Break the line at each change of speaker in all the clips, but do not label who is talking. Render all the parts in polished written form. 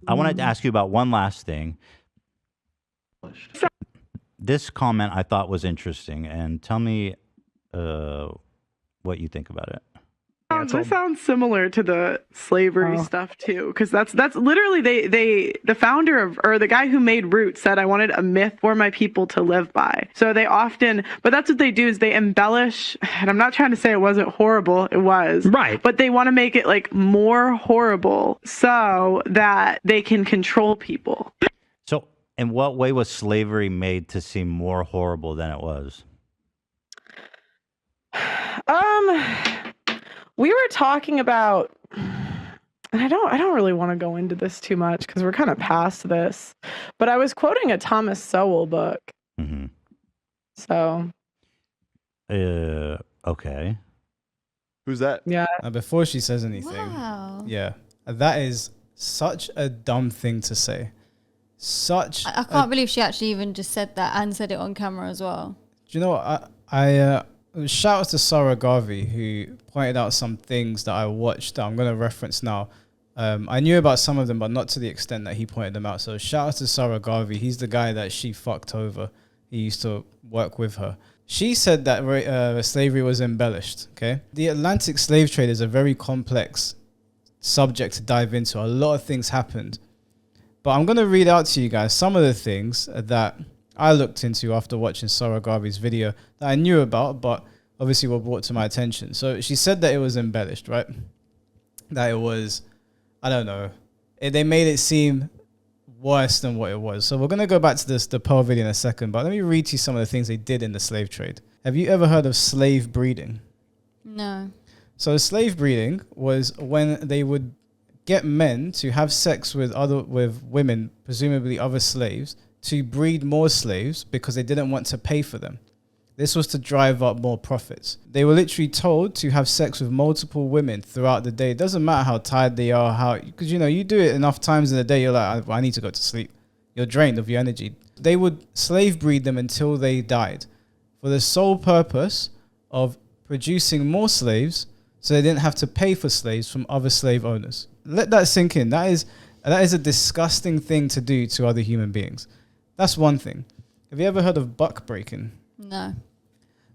I wanted to ask you about one last thing. This comment I thought was interesting, and tell me what you think about it.
This sounds similar to the slavery stuff too, because that's literally the founder of, or the guy who made Roots said, I wanted a myth for my people to live by. So they often, but that's what they do, is they embellish, and I'm not trying to say it wasn't horrible, it was,
Right.
but they want to make it like more horrible so that they can control people.
So, in what way was slavery made to seem more horrible than it was?
We were talking about, and I don't really want to go into this too much because we're kind of past this, but I was quoting a Thomas Sowell book.
Mm-hmm.
So.
Okay.
Who's that?
Yeah.
Before she says anything.
Wow.
Yeah. That is such a dumb thing to say.
I can't believe she actually even just said that and said it on camera as well.
Do you know what? I shout out to Sarah Garvey, who pointed out some things that I watched that I'm going to reference now. I knew about some of them, but not to the extent that he pointed them out. So shout out to Sarah Garvey. He's the guy that she fucked over. He used to work with her. She said that slavery was embellished. Okay, the Atlantic slave trade is a very complex subject to dive into. A lot of things happened, but I'm going to read out to you guys some of the things that I looked into after watching Sarah Garvey's video that I knew about, but obviously were brought to my attention. So she said that it was embellished, right? That it was, I don't know, they made it seem worse than what it was. So we're going to go back to the Pearl video in a second, but let me read to you some of the things they did in the slave trade. Have you ever heard of slave breeding?
No.
So slave breeding was when they would get men to have sex with women, presumably other slaves, to breed more slaves because they didn't want to pay for them. This was to drive up more profits. They were literally told to have sex with multiple women throughout the day. It doesn't matter how tired they are, because you do it enough times in the day, you're like, I need to go to sleep. You're drained of your energy. They would slave breed them until they died for the sole purpose of producing more slaves so they didn't have to pay for slaves from other slave owners. Let that sink in. That is a disgusting thing to do to other human beings. That's one thing. Have you ever heard of buck breaking?
No.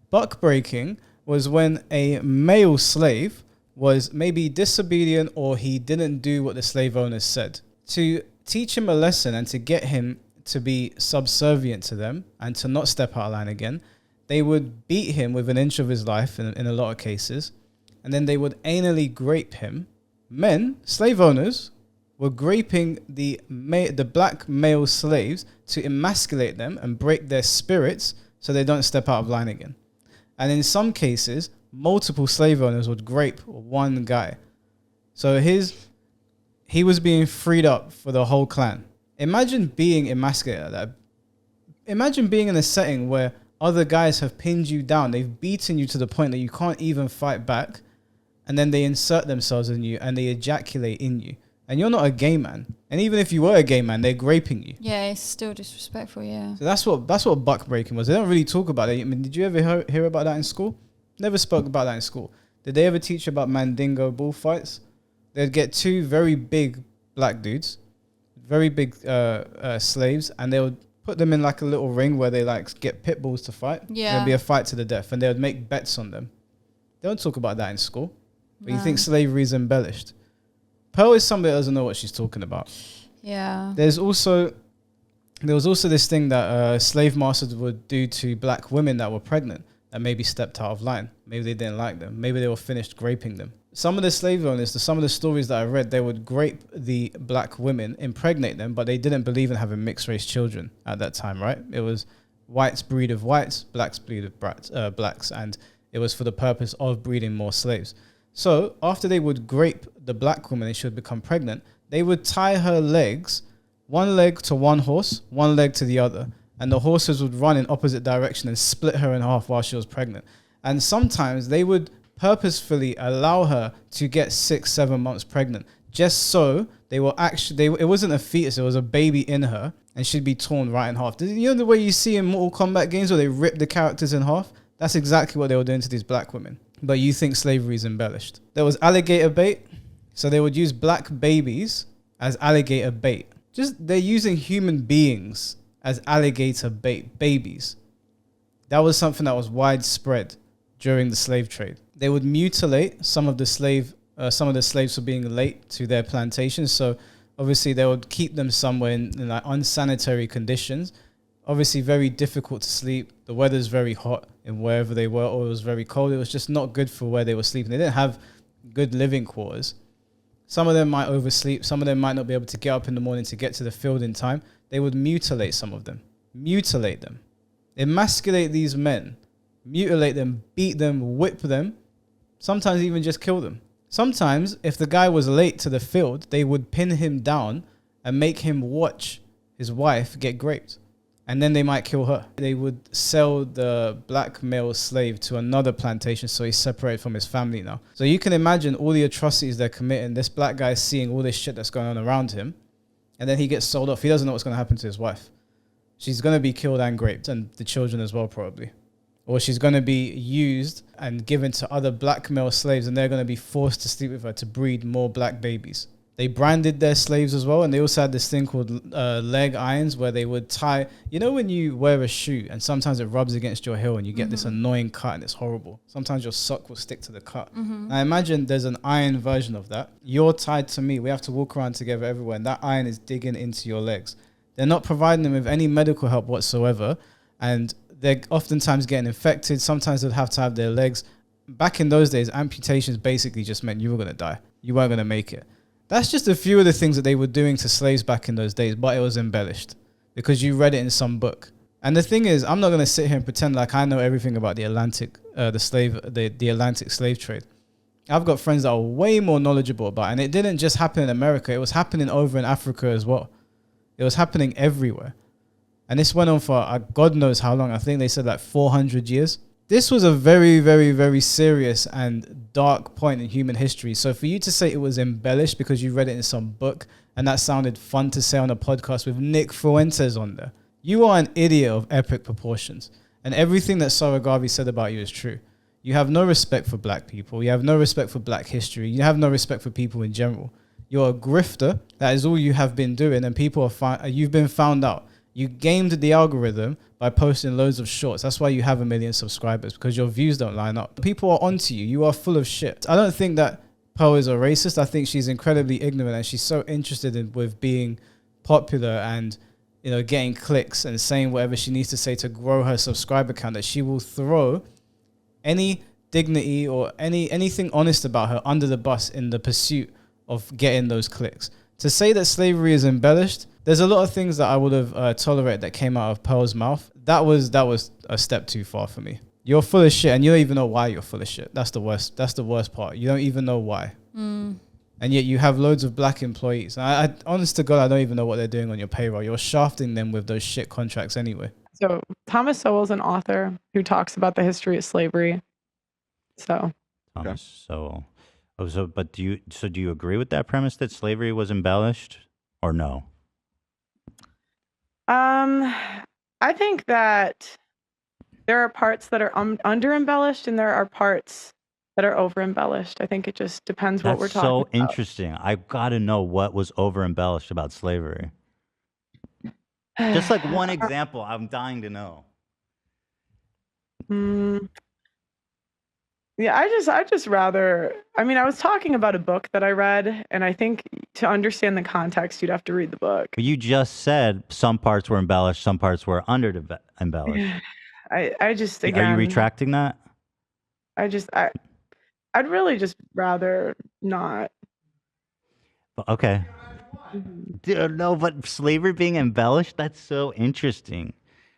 Buck breaking was when a male slave was maybe disobedient or he didn't do what the slave owners said. To teach him a lesson and to get him to be subservient to them and to not step out of line again, they would beat him with an inch of his life in a lot of cases, and then they would anally grape him. Men, slave owners, were graping the black male slaves to emasculate them and break their spirits so they don't step out of line again. And in some cases, multiple slave owners would grape one guy. So he was being freed up for the whole clan. Imagine being emasculated like that. Imagine being in a setting where other guys have pinned you down. They've beaten you to the point that you can't even fight back. And then they insert themselves in you and they ejaculate in you. And you're not a gay man. And even if you were a gay man, they're graping you.
Yeah, it's still disrespectful, yeah.
So that's what buck breaking was. They don't really talk about it. I mean, did you ever hear about that in school? Never spoke about that in school. Did they ever teach you about Mandingo bullfights? They'd get two very big black dudes, very big slaves, and they would put them in like a little ring where they like get pit bulls to fight.
Yeah.
There'd be a fight to the death, and they would make bets on them. They don't talk about that in school. But
No.
you think slavery is embellished. Pearl is somebody that doesn't know what she's talking about.
Yeah.
There was also this thing that slave masters would do to black women that were pregnant that maybe stepped out of line. Maybe they didn't like them. Maybe they were finished graping them. Some of the slave owners, some of the stories that I read, they would grape the black women, impregnate them, but they didn't believe in having mixed race children at that time, right? It was whites breed of whites, blacks breed of blacks, and it was for the purpose of breeding more slaves. So after they would grape the black woman and she would become pregnant, they would tie her legs, one leg to one horse, one leg to the other. And the horses would run in opposite direction and split her in half while she was pregnant. And sometimes they would purposefully allow her to get 6-7 months pregnant, just so they were actually, it wasn't a fetus, it was a baby in her, and she'd be torn right in half. You know the way you see in Mortal Kombat games where they rip the characters in half? That's exactly what they were doing to these black women. But you think slavery is embellished. There was alligator bait. So they would use black babies as alligator bait. Just they're using human beings as alligator bait, babies. That was something that was widespread during the slave trade. They would mutilate some of the slaves for being late to their plantations. So obviously they would keep them somewhere in like unsanitary conditions. Obviously very difficult to sleep. The weather's very hot in wherever they were, or it was very cold. It was just not good for where they were sleeping. They didn't have good living quarters. Some of them might oversleep. Some of them might not be able to get up in the morning to get to the field in time. They would mutilate some of them. Mutilate them. Emasculate these men. Mutilate them, beat them, whip them. Sometimes even just kill them. Sometimes, if the guy was late to the field, they would pin him down and make him watch his wife get raped. And then they might kill her. They would sell the black male slave to another plantation, so he's separated from his family now. So you can imagine all the atrocities they're committing. This black guy is seeing all this shit that's going on around him, and then he gets sold off. He doesn't know what's going to happen to his wife. She's going to be killed and raped, and the children as well, probably. Or she's going to be used and given to other black male slaves, and they're going to be forced to sleep with her to breed more black babies. They branded their slaves as well, and they also had this thing called leg irons, where they would tie... You know when you wear a shoe and sometimes it rubs against your heel and you get this annoying cut and it's horrible? Sometimes your sock will stick to the cut. I imagine there's an iron version of that. You're tied to me. We have to walk around together everywhere, and that iron is digging into your legs. They're not providing them with any medical help whatsoever, and they're oftentimes getting infected. Sometimes they'd have to have their legs. Back in those days, amputations basically just meant you were going to die. You weren't going to make it. That's just a few of the things that they were doing to slaves back in those days, but it was embellished because you read it in some book. And the thing is, I'm not going to sit here and pretend like I know everything about the Atlantic slave trade. I've got friends that are way more knowledgeable about it, and it didn't just happen in America. It was happening over in Africa as well. It was happening everywhere. And this went on for God knows how long. I think they said like 400 years. This was a very, very, very serious and dark point in human history. So for you to say it was embellished because you read it in some book and that sounded fun to say on a podcast with Nick Fuentes on there, you are an idiot of epic proportions. And everything that Saragavi said about you is true. You have no respect for black people. You have no respect for black history. You have no respect for people in general. You're a grifter. That is all you have been doing, and people are you've been found out. You gamed the algorithm by posting loads of shorts. That's why you have 1 million subscribers, because your views don't line up. People are onto you. You are full of shit. I don't think that Pearl is a racist. I think she's incredibly ignorant, and she's so interested with being popular and, you know, getting clicks and saying whatever she needs to say to grow her subscriber count, that she will throw any dignity or anything honest about her under the bus in the pursuit of getting those clicks. To say that slavery is embellished, there's a lot of things that I would have tolerated that came out of Pearl's mouth. That was a step too far for me. You're full of shit, and you don't even know why you're full of shit. That's the worst. That's the worst part. You don't even know why. And yet you have loads of black employees. I honest to God, I don't even know what they're doing on your payroll. You're shafting them with those shit contracts anyway.
So Thomas Sowell's an author who talks about the history of slavery. So
Thomas Sowell. But do you agree with that premise that slavery was embellished, or no?
I think that there are parts that are under embellished and there are parts that are over embellished. I think it just depends what we're talking about.
That's so interesting. I've got to know what was over embellished about slavery. Just like one example, I'm dying to know.
Yeah, I just rather, I mean, I was talking about a book that I read, and I think to understand the context, you'd have to read the book.
But you just said some parts were embellished, some parts were under embellished.
I just, again...
Are you retracting that?
I'd really just rather not.
Okay. Dude, no, but slavery being embellished, that's so interesting.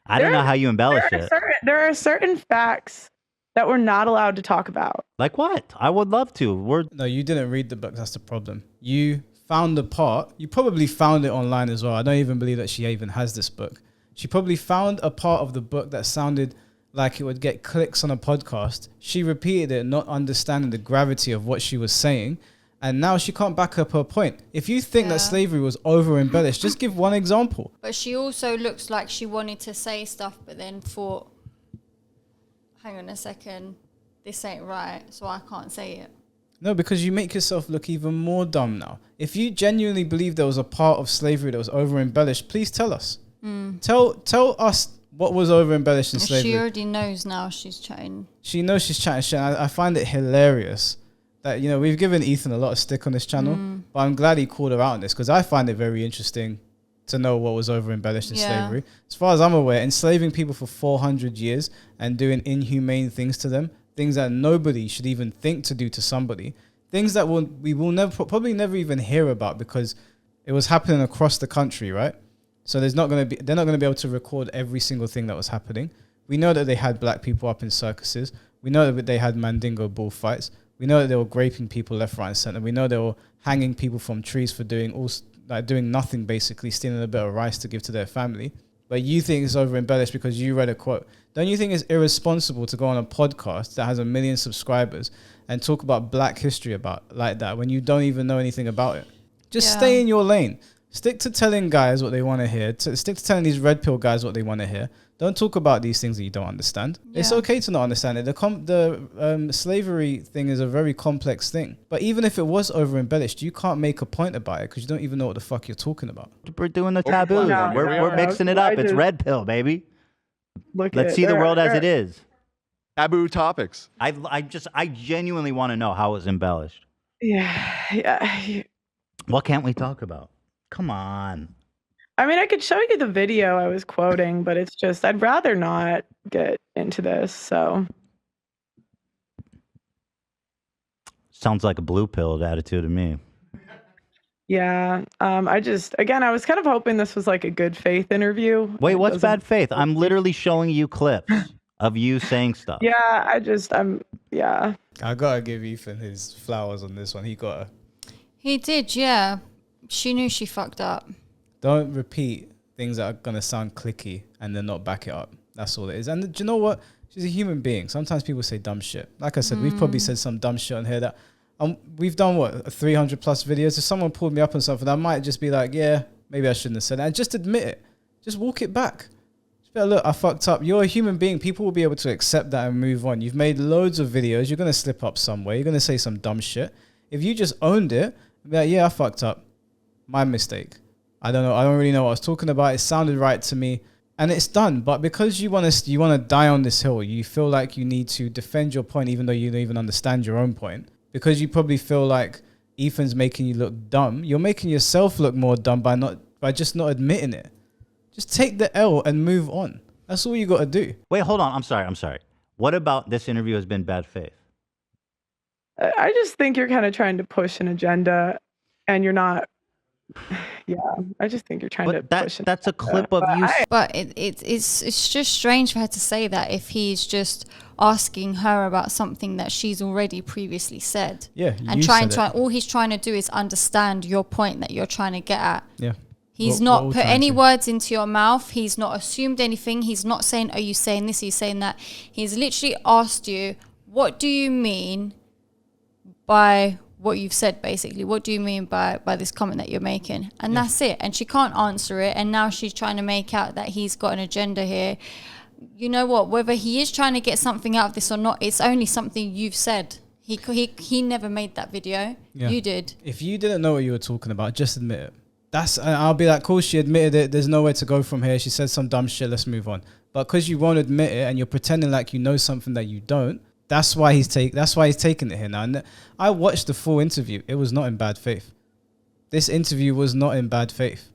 I don't know how you embellish it.
There are certain facts that we're not allowed to talk about.
Like what? I would love to.
No, you didn't read the book. That's the problem. You found the part. You probably found it online as well. I don't even believe that she even has this book. She probably found a part of the book that sounded like it would get clicks on a podcast. She repeated it, not understanding the gravity of what she was saying. And now she can't back up her point. If you think that slavery was over embellished, just give one example.
But she also looks like she wanted to say stuff, but then thought, hang on a second, this ain't right, so I can't say it.
No, because you make yourself look even more dumb now. If you genuinely believe there was a part of slavery that was over embellished, please tell us. Tell us what was over embellished in slavery.
She already knows now. She's chatting.
She knows she's chatting shit. I find it hilarious that, you know, we've given Ethan a lot of stick on this channel, but I'm glad he called her out on this because I find it very interesting to know what was over embellished in slavery. As far as I'm aware, enslaving people for 400 years and doing inhumane things to them, things that nobody should even think to do to somebody, things that we will probably never even hear about because it was happening across the country, right? So they're not going to be able to record every single thing that was happening. We know that they had black people up in circuses. We know that they had Mandingo bullfights. We know that they were raping people left, right, and center. We know they were hanging people from trees for doing nothing, basically stealing a bit of rice to give to their family. But you think it's over embellished because you read a quote. Don't you think it's irresponsible to go on a podcast that has 1 million subscribers and talk about black history like that when you don't even know anything about it? Just stay in your lane. Stick to telling guys what they want to hear. Stick to telling these red pill guys what they want to hear. Don't talk about these things that you don't understand. Yeah. It's okay to not understand it. The slavery thing is a very complex thing. But even if it was over embellished, you can't make a point about it because you don't even know what the fuck you're talking about.
We're doing the taboos. We're mixing it up. It's red pill, baby. Let's see the world as it is.
Taboo topics.
I genuinely want to know how it was embellished.
Yeah.
What can't we talk about? Come on.
I mean, I could show you the video I was quoting, but it's just, I'd rather not get into this, so.
Sounds like a blue pilled attitude to me.
Yeah. I was kind of hoping this was like a good faith interview.
Wait, what's bad faith? I'm literally showing you clips of you saying stuff.
Yeah, yeah.
I gotta give Ethan his flowers on this one.
He did, yeah. She knew she fucked up.
Don't repeat things that are going to sound clicky and then not back it up. That's all it is. And do you know what? She's a human being. Sometimes people say dumb shit. Like I said, we've probably said some dumb shit on here that we've done, 300 plus videos. If someone pulled me up on something, I might just be like, yeah, maybe I shouldn't have said that. And just admit it. Just walk it back. Just be like, look, I fucked up. You're a human being. People will be able to accept that and move on. You've made loads of videos. You're going to slip up somewhere. You're going to say some dumb shit. If you just owned it, be like, yeah, I fucked up. My mistake. I don't know. I don't really know what I was talking about. It sounded right to me, and it's done. But because you want to die on this hill, you feel like you need to defend your point, even though you don't even understand your own point. Because you probably feel like Ethan's making you look dumb. You're making yourself look more dumb by just not admitting it. Just take the L and move on. That's all you got to do.
Wait, hold on. I'm sorry. What about this interview has been bad faith?
I just think you're kind of trying to push an agenda, and you're not. Yeah, I just think you're trying to push.
That's a clip of you.
But it's just strange for her to say that if he's just asking her about something that she's already previously said.
Yeah,
and all he's trying to do is understand your point that you're trying to get at.
Yeah.
He's not put any words into your mouth. He's not assumed anything. He's not saying, "Are you saying this? Are you saying that?" He's literally asked you, "What do you mean by what you've said, basically? What do you mean by this comment that you're making?" And that's it. And she can't answer it. And now she's trying to make out that he's got an agenda here. You know what? Whether he is trying to get something out of this or not, it's only something you've said. He never made that video. Yeah. You did.
If you didn't know what you were talking about, just admit it. I'll be like, cool, she admitted it. There's nowhere to go from here. She said some dumb shit. Let's move on. But because you won't admit it and you're pretending like you know something that you don't, that's why he's taking it here now. And I watched the full interview. It was not in bad faith. This interview was not in bad faith.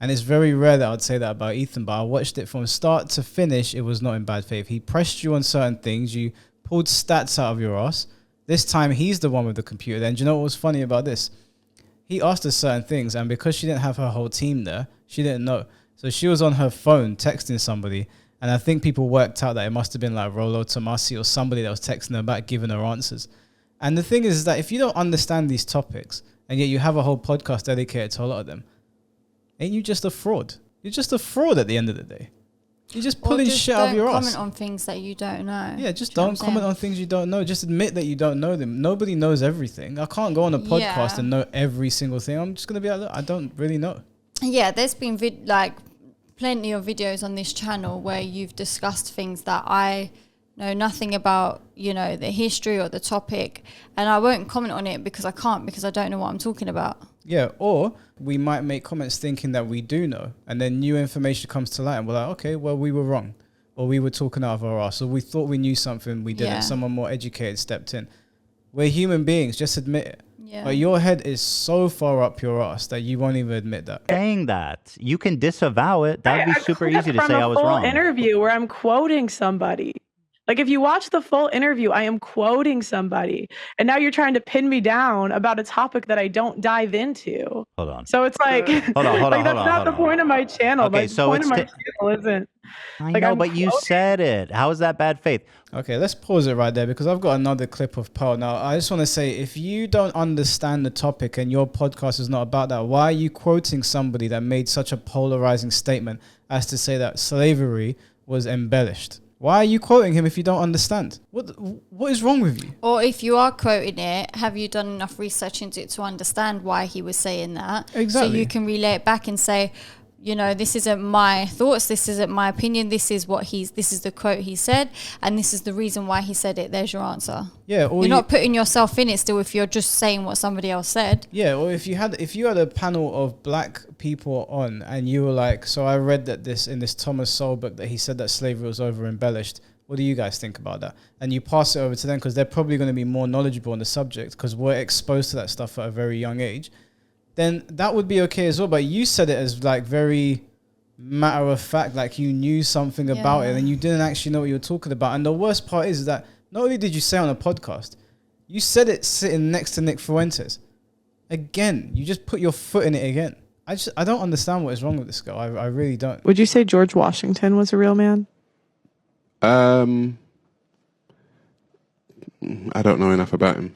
And it's very rare that I'd say that about Ethan, but I watched it from start to finish. It was not in bad faith. He pressed you on certain things. You pulled stats out of your ass. This time, he's the one with the computer. Then, do you know what was funny about this? He asked her certain things, and because she didn't have her whole team there, she didn't know. So she was on her phone texting somebody, and I think people worked out that it must have been like Rolo Tomasi or somebody that was texting her back, giving her answers. And the thing is that if you don't understand these topics, and yet you have a whole podcast dedicated to a lot of them, ain't you just a fraud? You're just a fraud at the end of the day. You're just pulling shit out of your ass.
Don't comment on things that you don't know.
Yeah, just don't comment on things you don't know. Just admit that you don't know them. Nobody knows everything. I can't go on a podcast and know every single thing. I'm just going to be like, look, I don't really know.
Yeah, there's been plenty of videos on this channel where you've discussed things that I know nothing about, you know, the history or the topic, and I won't comment on it because I can't, because I don't know what I'm talking about.
Yeah, or we might make comments thinking that we do know, and then new information comes to light, and we're like, okay, well, we were wrong, or we were talking out of our ass, or we thought we knew something, we didn't.
Yeah.
Someone more educated stepped in. We're human beings, just admit it.
Yeah.
But your head is so far up your ass that you won't even admit that.
Saying that. You can disavow it. That would be super easy to say I was
from a full
wrong.
interview where I'm quoting somebody. Like, if you watch the full interview, I am quoting somebody. And now you're trying to pin me down about a topic that I don't dive into.
Hold on.
So it's like,
Hold on,
like that's not the point of my channel.
Okay,
Like,
so
the point
it's
of my channel isn't.
I
like,
know,
I'm
but you
quoting-
said it. How is that bad faith?
Okay, let's pause it right there because I've got another clip of Pearl. Now, I just want to say, if you don't understand the topic and your podcast is not about that, why are you quoting somebody that made such a polarizing statement as to say that slavery was embellished? Why are you quoting him if you don't understand? What is wrong with you?
Or if you are quoting it, have you done enough research into it to understand why he was saying that?
Exactly.
So you can relay it back and say, you know, this isn't my thoughts, this isn't my opinion, this is the quote he said, and this is the reason why he said it. There's your answer.
Yeah, or
You're not putting yourself in it still if you're just saying what somebody else said.
Yeah, or if you had a panel of black people on and you were like, so I read that in this Thomas Sowell book that he said that slavery was over embellished. What do you guys think about that? And you pass it over to them because they're probably going to be more knowledgeable on the subject because we're exposed to that stuff at a very young age. Then that would be okay as well. But you said it as like very matter of fact, like you knew something about it and you didn't actually know what you were talking about. And the worst part is that not only did you say on a podcast, you said it sitting next to Nick Fuentes. Again, you just put your foot in it again. I don't understand what is wrong with this girl. I really don't.
Would you say George Washington was a real man?
I don't know enough about him.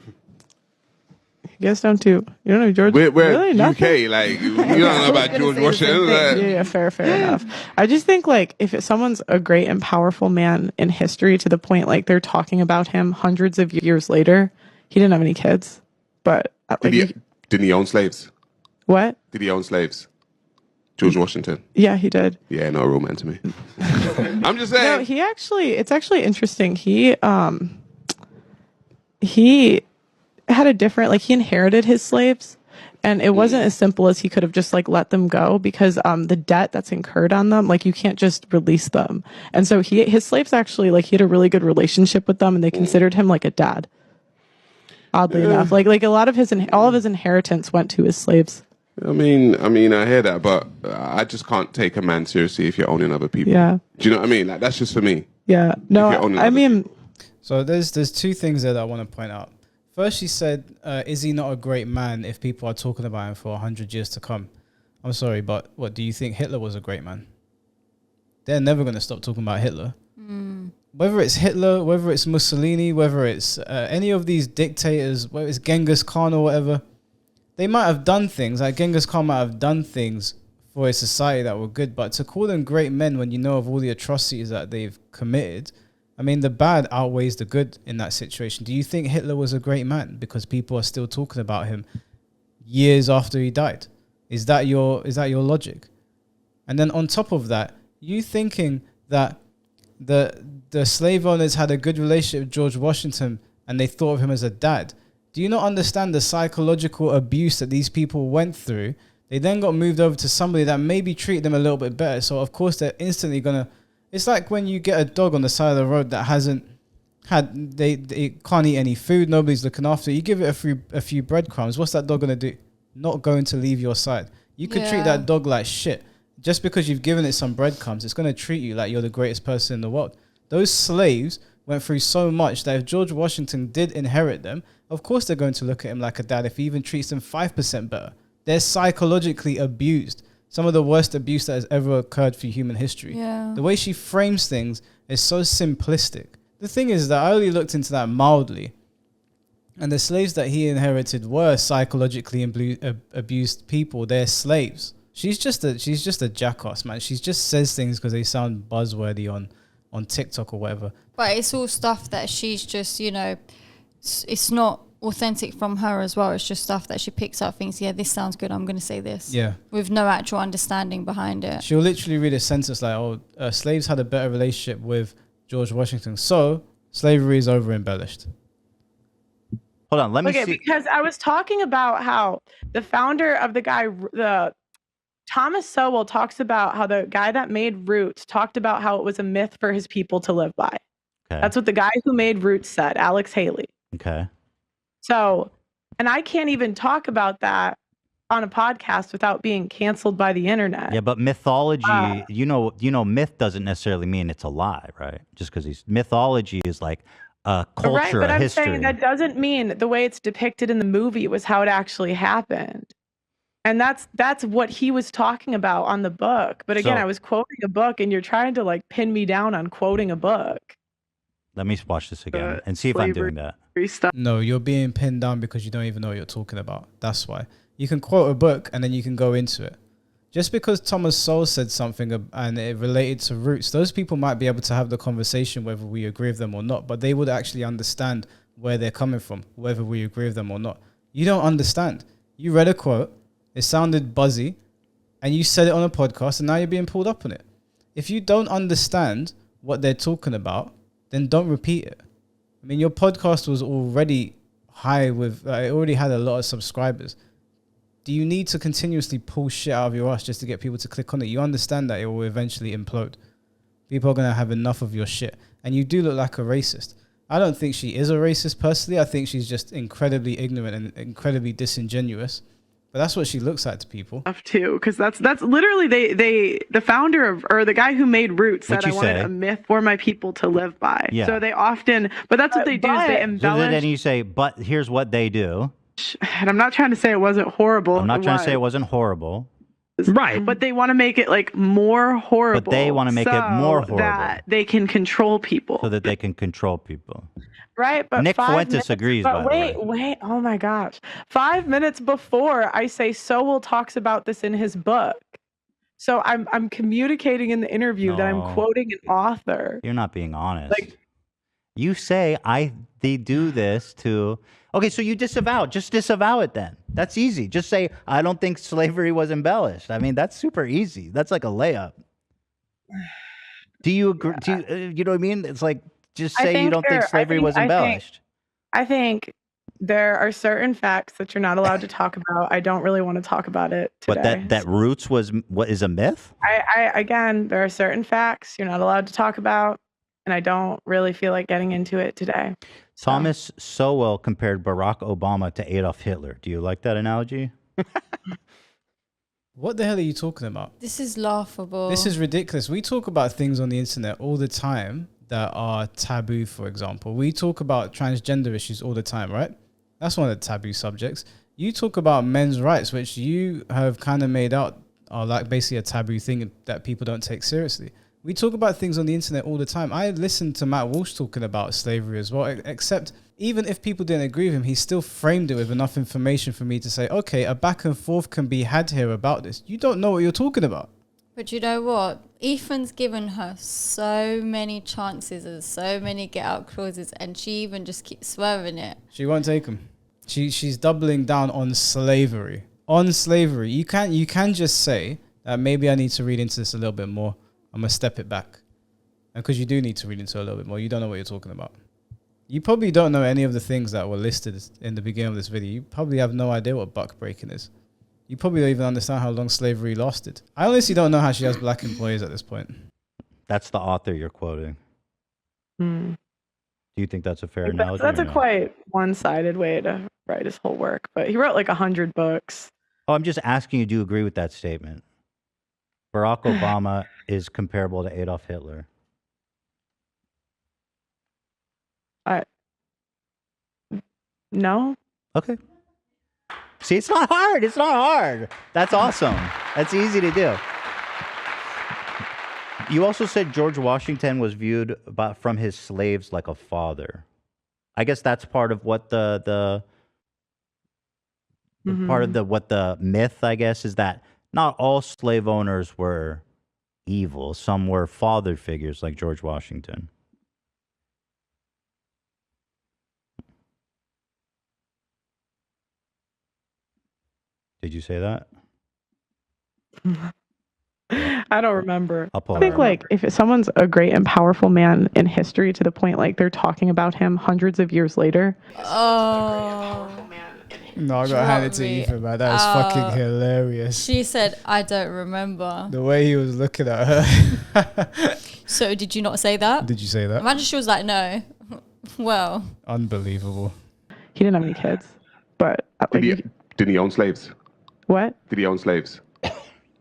You guys don't You don't know George?
We're
really?
UK,
Nothing?
like you don't know about George Washington. Like,
Yeah, fair enough. I just think like if someone's a great and powerful man in history to the point like they're talking about him hundreds of years later, he didn't have any kids, but like,
didn't he own slaves?
what?
Did he own slaves? George Washington.
Yeah, he did.
Yeah, not a real man to me. I'm just saying.
No, it's actually interesting. He had a different, like he inherited his slaves and it wasn't as simple as he could have just like let them go because the debt that's incurred on them, like you can't just release them. And so his slaves actually, like he had a really good relationship with them and they considered him like a dad. Oddly enough, like a lot of all of his inheritance went to his slaves.
I mean, I hear that, but I just can't take a man seriously if you're owning other people.
Yeah.
Do you know what I mean? Like that's just for me.
Yeah. No, I mean,
so there's two things there that I want to point out. First, she said, is he not a great man if people are talking about him for 100 years to come? I'm sorry, but what, do you think Hitler was a great man? They're never going to stop talking about Hitler. Whether it's Hitler, whether it's Mussolini, whether it's any of these dictators, whether it's Genghis Khan or whatever, they might have done things, like Genghis Khan might have done things for a society that were good, but to call them great men when you know of all the atrocities that they've committed, I mean, the bad outweighs the good in that situation. Do you think Hitler was a great man because people are still talking about him years after he died? Is that your logic? And then on top of that, you thinking that the slave owners had a good relationship with George Washington and they thought of him as a dad. Do you not understand the psychological abuse that these people went through? They then got moved over to somebody that maybe treated them a little bit better. So of course they're instantly gonna. It's like when you get a dog on the side of the road that hasn't had, they can't eat any food, nobody's looking after it. You give it a few breadcrumbs. What's that dog going to do? Not going to leave your side. You could treat that dog like shit. Just because you've given it some breadcrumbs, it's going to treat you like you're the greatest person in the world. Those slaves went through so much that if George Washington did inherit them, of course they're going to look at him like a dad if he even treats them 5% better. They're psychologically abused. Some of the worst abuse that has ever occurred for human history. Yeah. The way she frames things is so simplistic. The thing is that I only looked into that mildly, and the slaves that he inherited were psychologically abused people. They're slaves. She's just a jackass, man. She just says things because they sound buzzworthy on TikTok or whatever.
But it's all stuff that she's just, you know, it's not authentic from her as well. It's just stuff that she picks up, thinks, yeah, this sounds good, I'm going to say this. Yeah. With no actual understanding behind it.
She'll literally read a sentence like, slaves had a better relationship with George Washington. So Slavery is over embellished.
Hold on, let me
Okay,
see.
because I was talking about how the founder of the Thomas Sowell talks about how the guy that made Roots talked about how it was a myth for his people to live by.
Okay.
That's what the guy who made Roots said, Alex Haley.
Okay.
So, and I can't even talk about that on a podcast without being canceled by the internet.
Yeah, but mythology, you know, myth doesn't necessarily mean it's a lie, right? Just because mythology is like a culture,
right, but
a
I'm
history.
saying that doesn't mean the way it's depicted in the movie was how it actually happened. And that's what he was talking about on the book. But again,
So-
I was quoting a book and you're trying to like pin me down on quoting a book.
Let me watch this again and see if I'm doing that.
Stuff.
No, you're being pinned down because you don't even know what you're talking about. That's why. You can quote a book and then you can go into it. Just because Thomas Sowell said something and it related to Roots, those people might be able to have the conversation whether we agree with them or not, but they would actually understand where they're coming from, whether we agree with them or not. You don't understand. You read a quote, it sounded buzzy, and you said it on a podcast, and now you're being pulled up on it. If you don't understand what they're talking about, then don't repeat it. I mean, your podcast was already high with, it already had a lot of subscribers. Do you need to continuously pull shit out of your ass just to get people to click on it? You understand that it will eventually implode. People are going to have enough of your shit. And you do look like a racist. I don't think she is a racist personally. I think she's just incredibly ignorant and incredibly disingenuous. But that's what she looks like to people.
Stuff too, because that's literally the founder of, or the guy who made Roots said,
What'd
I
you
wanted
say?
a myth for my people to live by.
Yeah.
So they often, but that's what they do is they
So
embellish.
then you say, but here's what they do.
And I'm not trying to say it wasn't horrible.
I'm not trying to say it wasn't horrible.
Right. But they want to make it like more horrible.
But they want to make it more horrible.
That they can control people.
So that they can control people.
Right, but
Nick
5
Fuentes
minutes,
agrees,
But
by the way.
wait, oh my gosh. 5 minutes before I say Sowell talks about this in his book. So I'm communicating in the interview that I'm
No.
quoting an author.
You're not being honest.
Like-
you say they do this to. Okay, so you disavow. Just disavow it then. That's easy. Just say I don't think slavery was embellished. I mean, that's super easy. That's like a layup. Do you agree? Do you know what I mean? It's like just say you don't think slavery was embellished.
I think there are certain facts that you're not allowed to talk about. I don't really want to talk about it today.
But that Roots was what is a myth?
I again, there are certain facts you're not allowed to talk about, and I don't really feel like getting into it today.
Thomas Sowell compared Barack Obama to Adolf Hitler. Do you like that analogy?
What the hell are you talking about?
This is laughable.
This is ridiculous. We talk about things on the internet all the time that are taboo, for example. We talk about transgender issues all the time, right? That's one of the taboo subjects. You talk about men's rights, which you have kind of made out are like basically a taboo thing that people don't take seriously. We talk about things on the internet all the time. I listened to Matt Walsh talking about slavery as well, except even if people didn't agree with him, he still framed it with enough information for me to say, okay, a back and forth can be had here about this. You don't know what you're talking about.
But you know what? Ethan's given her so many chances and so many get out clauses, and she even just keeps swerving it.
She won't take them. She's doubling down on slavery. On slavery. You can just say that maybe I need to read into this a little bit more. I'm going to step it back. And because you do need to read into it a little bit more. You don't know what you're talking about. You probably don't know any of the things that were listed in the beginning of this video. You probably have no idea what buck breaking is. You probably don't even understand how long slavery lasted. I honestly don't know how she has black employees at this point.
That's the author you're quoting.
Hmm.
Do you think that's a fair analogy?
That's
or
a
no?
quite one-sided way to write his whole work. But he wrote like 100 books.
Oh, I'm just asking you, do you agree with that statement? Barack Obama is comparable to Adolf Hitler.
No.
Okay. See, it's not hard. It's not hard. That's awesome. That's easy to do. You also said George Washington was viewed from his slaves like a father. I guess that's part of what the part of the what the myth, I guess, is that not all slave owners were evil. Some were father figures like George Washington. Did you say that?
I don't remember.
I'll pull
I think
it up.
like if someone's a great and powerful man in history to the point like they're talking about him hundreds of years later.
Oh.
No, I gotta hand it to
Drop me.
Ethan, man. That was fucking hilarious.
She said, I don't remember.
The way he was looking at her.
So did you not say that?
Did you say that?
Imagine she was like, no. Well.
Unbelievable.
He didn't have any kids, but like,
Didn't he own slaves?
what?
Did he own slaves?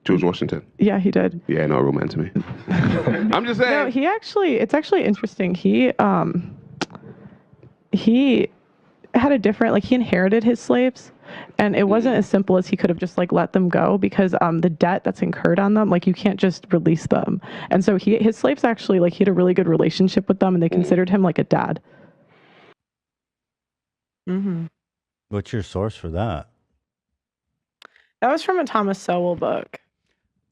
George Washington.
Yeah, he did.
Yeah, no, roman to me. I'm just saying.
No, it's actually interesting. He had a different, like he inherited his slaves, and it wasn't as simple as he could have just like let them go, because the debt that's incurred on them, like you can't just release them. And so his slaves actually, like he had a really good relationship with them, and they considered him like a dad. Mm-hmm.
What's your source for that?
That was from a Thomas Sowell book.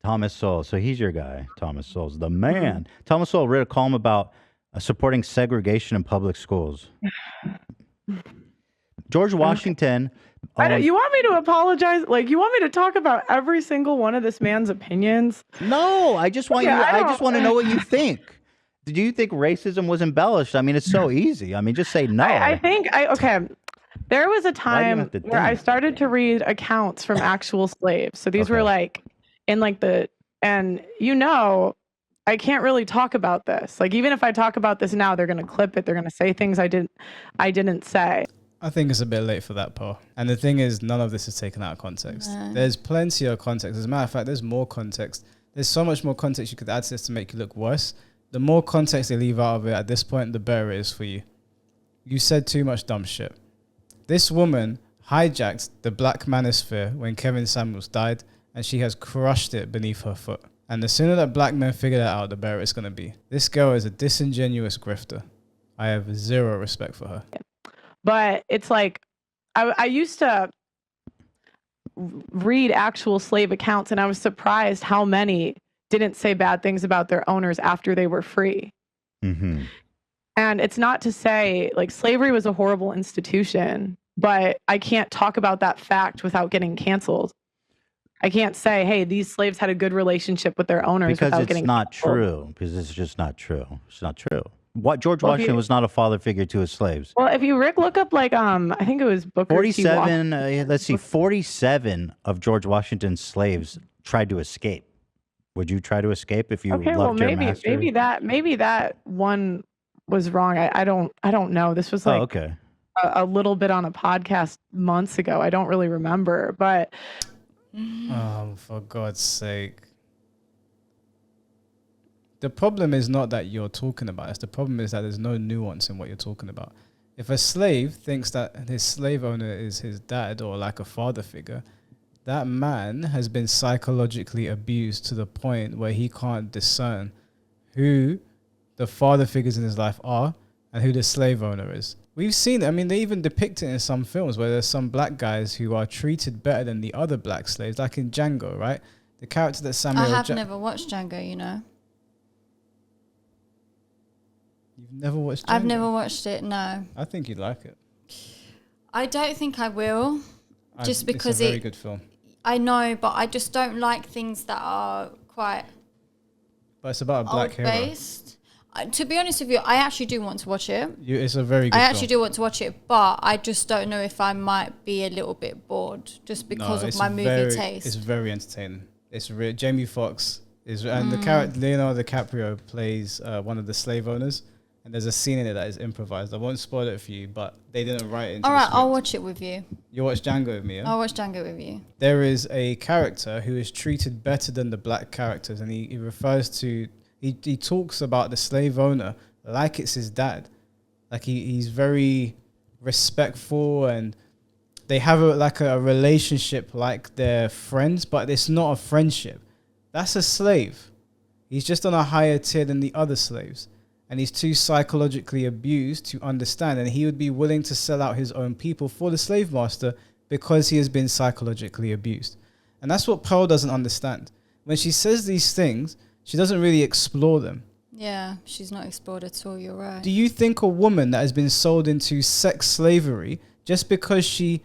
Thomas Sowell. So he's your guy. Thomas Sowell's the man. Thomas Sowell wrote a column about supporting segregation in public schools. George Washington.
You want me to apologize? Like, you want me to talk about every single one of this man's opinions?
No, I just want
Yeah,
I just want to know what you think. Do you think racism was embellished? I mean, it's so easy. I mean, just say no.
I think okay. There was a
Why do you
time
have to
where I
think?
started to read accounts from actual slaves. So these were
Okay.
like in like and I can't really talk about this. Like even if I talk about this now, they're gonna clip it. They're gonna say things I didn't say.
I think it's a bit late for that, Paul. And the thing is, none of this is taken out of context. There's plenty of context. As a matter of fact, there's more context. There's so much more context you could add to this to make you look worse. The more context they leave out of it at this point, the better it is for you. You said too much dumb shit. This woman hijacked the Black Manosphere when Kevin Samuels died, and she has crushed it beneath her foot. And the sooner that black men figure that out, the better it's going to be. This girl is a disingenuous grifter. I have zero respect for her.
But it's like I used to read actual slave accounts, and I was surprised how many didn't say bad things about their owners after they were free.
Mm-hmm.
And it's not to say like slavery was a horrible institution, but I can't talk about that fact without getting canceled. I can't say, hey, these slaves had a good relationship with their owners
Because
without
it's
getting
not
canceled.
true. Because it's just not true. It's not true. What George Washington was not a father figure to his slaves.
Well, if you look up like I think it was Booker T.
47. Let's see. 47 of George Washington's slaves tried to escape. Would you try to escape if you loved your master?
maybe that one was wrong. I don't know. This was like
okay.
a little bit on a podcast months ago. I don't really remember, but
For God's sake. The problem is not that you're talking about this. The problem is that there's no nuance in what you're talking about. If a slave thinks that his slave owner is his dad or like a father figure, that man has been psychologically abused to the point where he can't discern who the father figures in his life are and who the slave owner is. We've seen it. I mean, they even depict it in some films where there's some black guys who are treated better than the other black slaves, like in Django, right? The character that Samuel...
I have never watched Django, you know.
You've never watched Django?
I've never watched it, no.
I think you'd like it.
I don't think I will. Just because
it's a very good film.
I know, but I just don't like things that are quite
But it's about a black hero.
old-based. To be honest with you, I actually do want to watch it.
It's a very good
I
film.
actually do want to watch it, but I just don't know if I might be a little bit bored just because of my movie taste.
It's very entertaining. It's Jamie Foxx is, and the character Leonardo DiCaprio plays one of the slave owners, and there's a scene in it that is improvised. I won't spoil it for you, but they didn't write it into
All
the
right,
script.
I'll watch it with you.
You watch Django with me, yeah?
I'll watch Django with you.
There is a character who is treated better than the black characters, and he refers to... He talks about the slave owner like it's his dad. Like he's very respectful, and they have a relationship like they're friends, but it's not a friendship. That's a slave. He's just on a higher tier than the other slaves, and he's too psychologically abused to understand, and he would be willing to sell out his own people for the slave master because he has been psychologically abused. And that's what Pearl doesn't understand. When she says these things, she doesn't really explore them.
Yeah, she's not explored at all, you're right.
Do you think a woman that has been sold into sex slavery just because she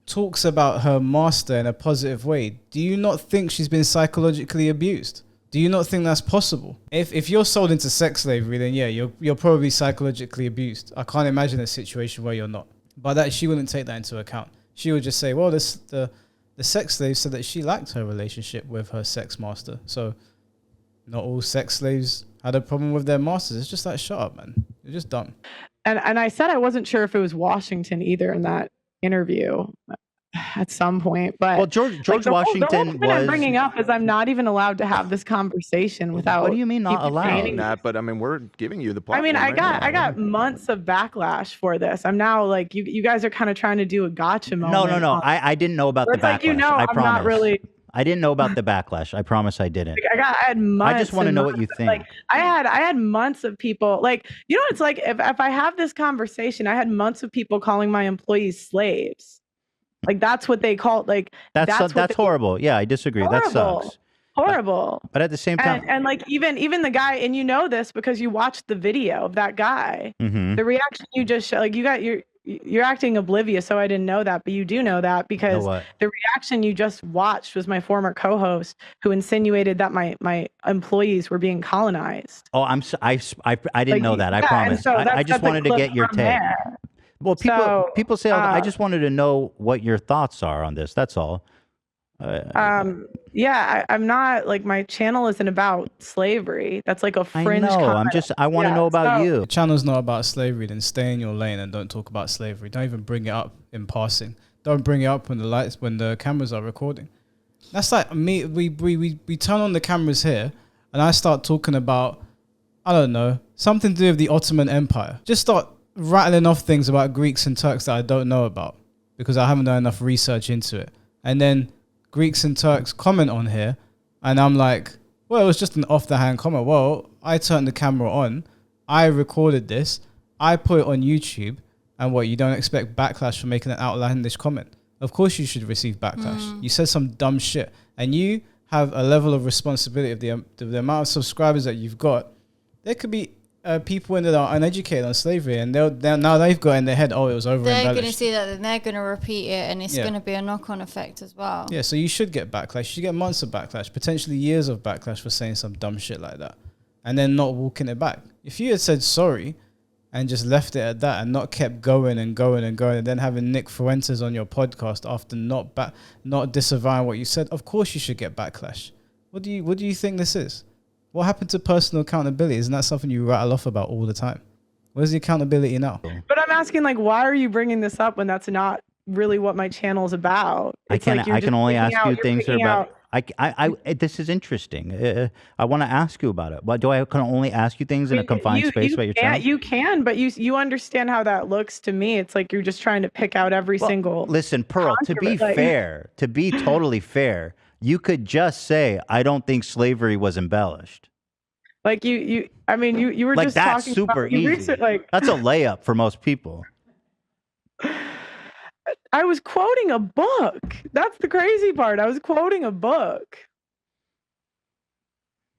talks about her master in a positive way, do you not think she's been psychologically abused? Do you not think that's possible? If you're sold into sex slavery, then yeah, you're probably psychologically abused. I can't imagine a situation where you're not. But that she wouldn't take that into account. She would just say, well, the sex slave said that she liked her relationship with her sex master. So not all sex slaves had a problem with their masters. It's just like, shut up, man. You're just dumb.
And I said I wasn't sure if it was Washington either in that interview at some point, but
Well, George
the
Washington
whole point I'm bringing up is I'm not even allowed to have this conversation without.
What do you mean not
people
allowed?
saying-
That, but I mean, we're giving you the
I
platform.
mean, I
right now.
got months of backlash for this. I'm now like, you guys are kind of trying to do a gotcha moment.
No. I didn't know about the
It's like,
backlash. I
I'm
promise.
not really.
I didn't know about the backlash. I promise I didn't.
Like, I had months.
I just want to
and
know what you
months of,
think.
Like I had months of people like, you know, it's like if I have this conversation, I had months of people calling my employees slaves. Like that's what they call like
that's horrible. Yeah, I disagree. That
Horrible.
sucks.
horrible.
But at the same time,
And like even the guy, and you know this because you watched the video of that guy.
mhm.
The reaction you just like you're acting oblivious, so I didn't know that, but you do know that because
what?
the reaction you just watched was my former co-host who insinuated that my employees were being colonized.
Oh, I didn't
Like,
know that. I
yeah, and
promise.
so
I
that's
just
a
wanted to
clip
get your
from
take.
there.
Well,
So,
people say I just wanted to know what your thoughts are on this. That's all.
Yeah, I'm not like my channel isn't about slavery. That's like a
I
fringe.
know.
comment.
I want to
Yeah,
know about
so-
you.
The channel's not about slavery, then stay in your lane and don't talk about slavery. Don't even bring it up in passing. Don't bring it up when the cameras are recording. That's like me. We turn on the cameras here, and I start talking about, I don't know, something to do with the Ottoman Empire. Just start rattling off things about Greeks and Turks that I don't know about because I haven't done enough research into it. And then Greeks and Turks comment on here, and I'm like, well, it was just an off-the-hand comment. Well, I turned the camera on, I recorded this, I put it on YouTube, and what, you don't expect backlash for making an outlandish comment? Of course you should receive backlash. You said some dumb shit, and you have a level of responsibility of the amount of subscribers that you've got. There could be people in that are uneducated on slavery, and now they've got in their head, oh, it was over
They're
embellished.
going to see that, and they're going to repeat it, and it's
Yeah.
going to be a knock-on effect as well.
Yeah, so you should get backlash. You should get months of backlash, potentially years of backlash for saying some dumb shit like that, and then not walking it back. If you had said sorry and just left it at that and not kept going and going and going, and then having Nick Fuentes on your podcast after not disavowing what you said, of course you should get backlash. What do you think this is? What happened to personal accountability? Isn't that something you rattle off about all the time? Where's the accountability now?
But I'm asking, like, why are you bringing this up when that's not really what my channel's about?
I can only ask you things that are about.
I
This is interesting. I want to ask you about it. But I can only ask you things in a confined space about your channel?
You can, but you understand how that looks to me. It's like you're just trying to pick out every single.
Listen, Pearl, to be
like-
fair, to be totally fair, you could just say, I don't think slavery was embellished.
Like you were
Like,
just
that's
talking
super
about, you
easy.
like
That's a layup for most people.
I was quoting a book. That's the crazy part. I was quoting a book.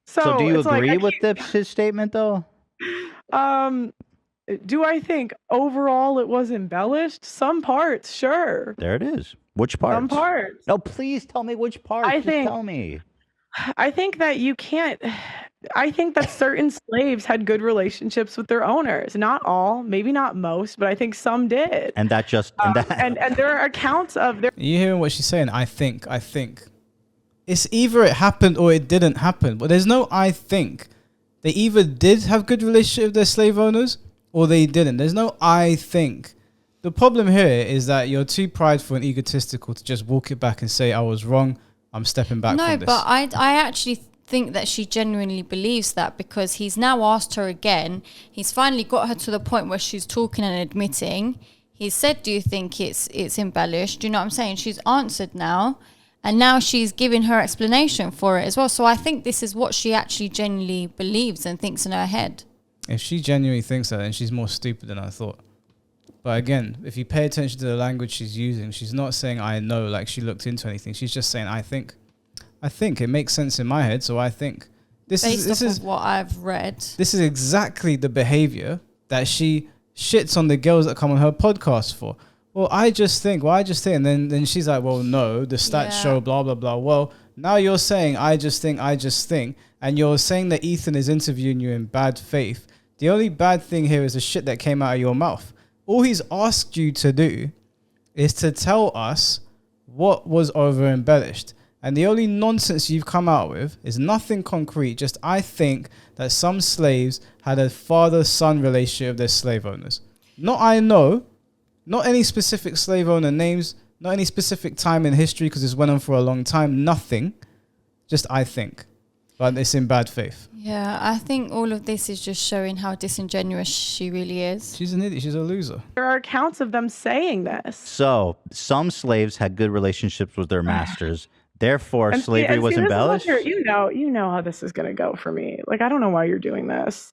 So do you
it's like,
agree
I
with
can't-
his statement, though?
Do I think overall it was embellished? Some parts, sure.
There it is. Which parts?
Some parts.
No, please tell me which parts. Just tell me.
I think that you can't. I think that certain slaves had good relationships with their owners. Not all, maybe not most, but I think some did.
And that just
And there are accounts of their.
Are you hearing what she's saying? I think. It's either it happened or it didn't happen. But there's no I think. They either did have good relationship with their slave owners or they didn't. There's no I think. The problem here is that you're too prideful and egotistical to just walk it back and say, I was wrong. I'm stepping back
No,
from this.
but I actually think that she genuinely believes that because he's now asked her again. He's finally got her to the point where she's talking and admitting. He said, do you think it's embellished? Do you know what I'm saying? She's answered now. And now she's giving her explanation for it as well. So I think this is what she actually genuinely believes and thinks in her head.
If she genuinely thinks that, then she's more stupid than I thought. But again, if you pay attention to the language she's using, she's not saying I know like she looked into anything. She's just saying I think. I think it makes sense in my head, so I think. This
Based
is
off of what I've read.
This is exactly the behavior that she shits on the girls that come on her podcast for. Well, I just think, and then she's like, well, no, the stats
Yeah.
show blah, blah, blah. Well, now you're saying I just think, and you're saying that Ethan is interviewing you in bad faith. The only bad thing here is the shit that came out of your mouth. All he's asked you to do is to tell us what was over embellished. And the only nonsense you've come out with is nothing concrete. Just, I think that some slaves had a father-son relationship with their slave owners. Not I know, not any specific slave owner names, not any specific time in history because this went on for a long time. Nothing. Just I think. But it's in bad faith.
Yeah, I think all of this is just showing how disingenuous she really is.
She's an idiot. She's a loser.
There are accounts of them saying this.
So some slaves had good relationships with their masters. Therefore, slavery was embellished.
You know how this is going to go for me. Like, I don't know why you're doing this.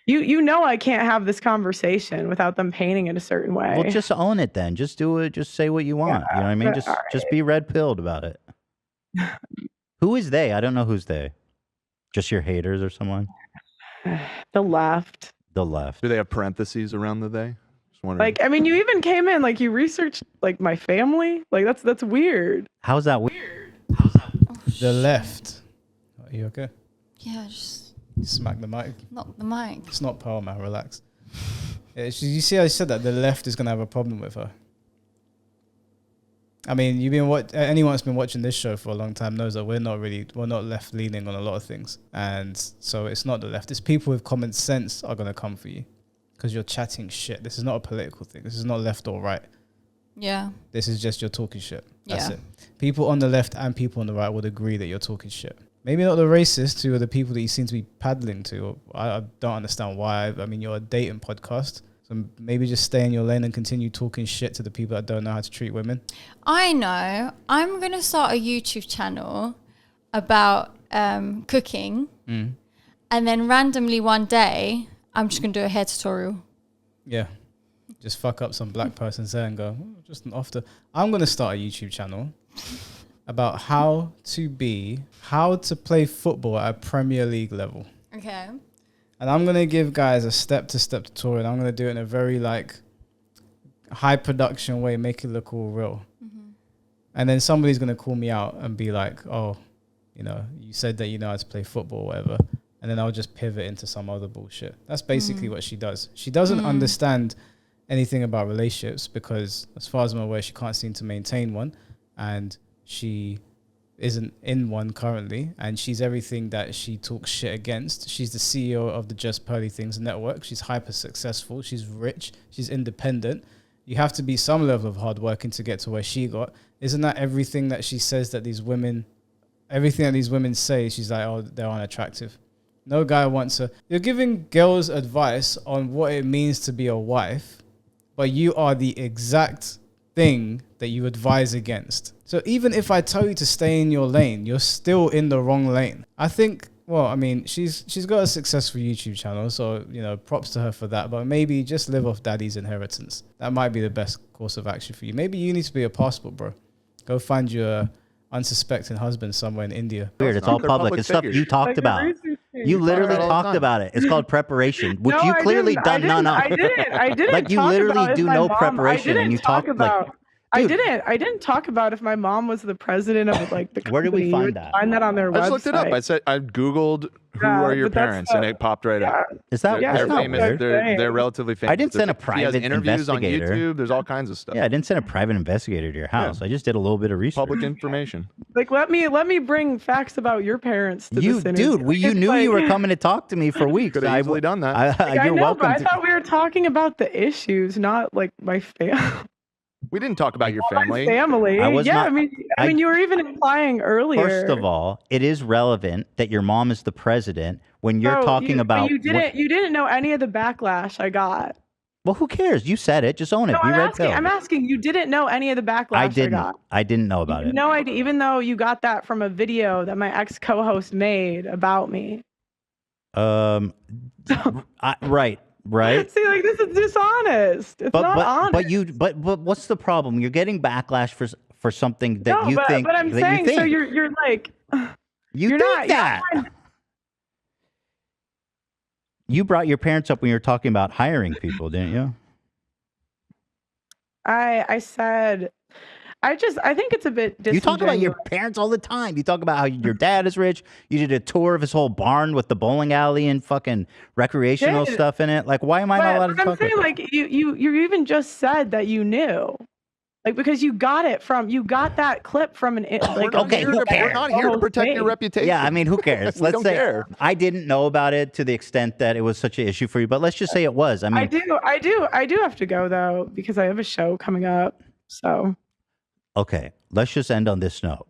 You know I can't have this conversation without them painting it a certain way.
Well, just own it then. Just do it. Just say what you want. You know what I mean? Just be red-pilled about it. Who is they? I don't know who's they. Just your haters or someone?
The left.
The left.
Do they have parentheses around the they? Just wondering.
Like, I mean, you even came in, like, you researched, like, my family. Like, that's weird.
How's that weird?
The left. Are you okay?
Yeah, just
Smack the mic.
knock the mic.
It's not Pearl, man. Relax. Yeah, you see, I said that the left is gonna have a problem with her. I mean, anyone that's been watching this show for a long time knows that we're not left leaning on a lot of things, and so it's not the left. It's people with common sense are gonna come for you because you're chatting shit. This is not a political thing. This is not left or right.
Yeah.
This is just you're talking shit. That's
Yeah.
it. People on the left and people on the right would agree that you're talking shit. Maybe not the racists who are the people that you seem to be paddling to. I don't understand why. I mean, you're a dating podcast. So maybe just stay in your lane and continue talking shit to the people that don't know how to treat women.
I know. I'm going to start a YouTube channel about cooking. And then randomly one day, I'm just going to do a hair tutorial.
Yeah. Just fuck up some black person's hair and go, oh, just after. I'm going to start a YouTube channel about how to play football at a Premier League level.
Okay.
And I'm going to give guys a step-to-step tutorial. I'm going to do it in a very like high production way, make it look all real. And then somebody's going to call me out and be like, oh, you know, you said that you know how to play football or whatever. And then I'll just pivot into some other bullshit. That's basically what she does. She doesn't understand anything about relationships because as far as I'm aware, she can't seem to maintain one. And she isn't in one currently, and she's everything that she talks shit against. She's the CEO of the Just Pearly Things network. She's hyper successful. She's rich. She's independent. You have to be some level of hard working to get to where she got. Isn't that everything that she says that everything that these women say, she's like, oh, they're unattractive. No guy wants her. You're giving girls advice on what it means to be a wife, but you are the exact thing that you advise against. So even if I tell you to stay in your lane, you're still in the wrong lane. I think, well, I mean, she's got a successful YouTube channel, so, you know, props to her for that, but maybe just live off daddy's inheritance. That might be the best course of action for you. Maybe you need to be a passport, bro. Go find your unsuspecting husband somewhere in India.
Weird. It's all
They're
public.
public
It's stuff
figures.
you talked about. You literally
all the
talked
time.
about it. It's called preparation, which
No,
you
I
clearly
didn't.
done none of.
I didn't.
Like you
talk
literally
about if
do
my
no
mom-
preparation,
I didn't
and you talk
about.
like.
I
Dude.
didn't talk about if my mom was the president of like the company.
Where did we
You
find
would
that?
Find that on their website.
I just looked it up. I said I Googled who
Yeah,
are your
but that's
parents, and
not-
it popped right up.
Is that
Yeah,
They're
it's not
famous.
weird.
They're relatively famous.
I didn't send a
He has
private
interviews
investigator.
on YouTube. There's all kinds of stuff.
Yeah, I didn't send a private investigator to your house. I just did a little bit of research.
Public information.
Like let me bring facts about your parents to
You,
this interview.
dude, you
It's
knew you
like-
were coming to talk to me for weeks.
Could have easily done that.
I
You're
know,
welcome
but I
to.
thought we were talking about the issues, not like my family.
We didn't talk about your
My
family.
family.
I was
yeah,
not-
I mean, you were even implying earlier.
First of all, it is relevant that your mom is the president when you're
Bro,
talking
but
about.
you didn't know any of the backlash I got.
Well, who cares? You said it. Just own it.
No,
Be red
I'm asking. You didn't know any of the backlash
I didn't.
got.
I didn't know about it.
No idea. Even though you got that from a video that my ex co-host made about me.
Right. Right.
See, like this is dishonest. It's not honest.
But what's the problem? You're getting backlash for something that
No,
you think.
but I'm
that
saying,
you think.
so you're like.
You
you're
think
not-
that. You brought your parents up when you were talking about hiring people, didn't you?
I said I think it's a bit
You talk about your
disingenuous.
parents all the time. You talk about how your dad is rich. You did a tour of his whole barn with the bowling alley and fucking recreational
Did.
stuff in it. Like, why am I not allowed to
But I'm
talk
saying,
about
like, you even just said that you knew. Like, because you got that clip from an like
Okay, who
We're
cares?
not here to protect your
thing.
reputation.
Yeah, I mean, who cares?
We
Let's
don't
say
care.
I didn't know about it to the extent that it was such an issue for you, but let's just say it was. I mean,
I do have to go though because I have a show coming up. So
okay, let's just end on this note.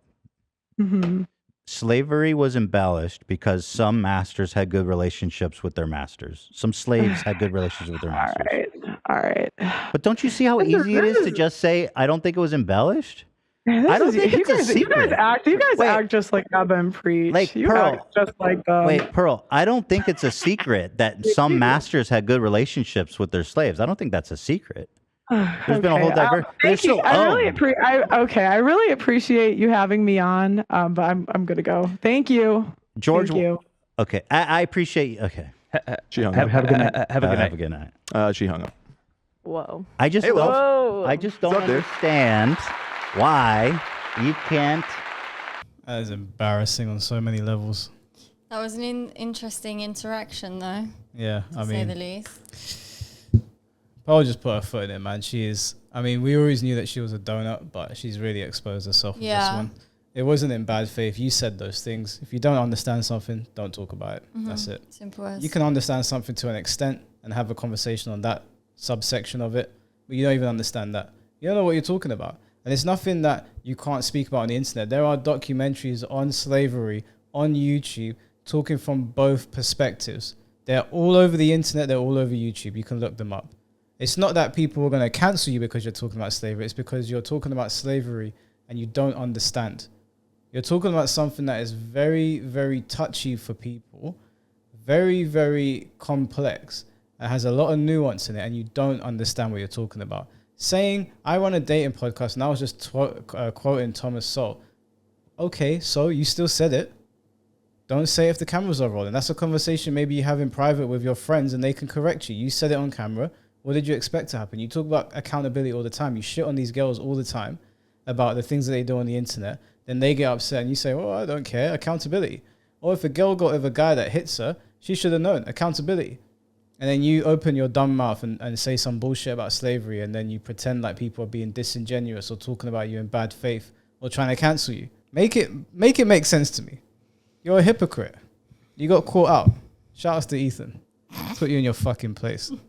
Slavery was embellished because some masters had good relationships with their masters. Some slaves had good relationships with their masters.
all right.
But don't you see how easy it is to just say, I don't think it was embellished? I don't think it's a secret.
You guys
Wait.
act just like Abba and Preach.
Like,
you
Pearl.
act just like them.
Wait, Pearl, I don't think it's a secret that some masters had good relationships with their slaves. I don't think that's a secret. There's been a whole diverse.
Thank you. I really appreciate you having me on. But I'm gonna go. Thank you,
George.
Thank you.
Okay, I appreciate you. Okay,
She hung
Have
up.
a good night.
have a good night.
She hung up.
Whoa.
I just
Hey,
don't.
Whoa.
I just don't
What's up, dude?
understand why you can't.
That is embarrassing on so many levels.
That was an interesting interaction, though,
Yeah,
to
I
say the
mean,
least.
I'll just put her foot in it, man. She is. I mean, we always knew that she was a donut, but she's really exposed herself with this
Yeah.
one. It wasn't in bad faith. You said those things. If you don't understand something, don't talk about it. That's it.
Simple as.
You can understand something to an extent and have a conversation on that subsection of it, but you don't even understand that. You don't know what you're talking about. And it's nothing that you can't speak about on the internet. There are documentaries on slavery on YouTube talking from both perspectives. They're all over the internet. They're all over YouTube. You can look them up. It's not that people are going to cancel you because you're talking about slavery. It's because you're talking about slavery and you don't understand. You're talking about something that is very, very touchy for people, very, very complex. It has a lot of nuance in it, and you don't understand what you're talking about. Saying, I run a dating podcast, and I was just quoting Thomas Sowell. Okay, so you still said it. Don't say it if the cameras are rolling. That's a conversation maybe you have in private with your friends, and they can correct you. You said it on camera. What did you expect to happen? You talk about accountability all the time. You shit on these girls all the time about the things that they do on the internet. Then they get upset, and you say, well, I don't care. Accountability. Or if a girl got with a guy that hits her, she should have known. Accountability. And then you open your dumb mouth and say some bullshit about slavery, and then you pretend like people are being disingenuous or talking about you in bad faith or trying to cancel you. Make it make sense to me. You're a hypocrite. You got caught out. Shout outs to Ethan. Put you in your fucking place.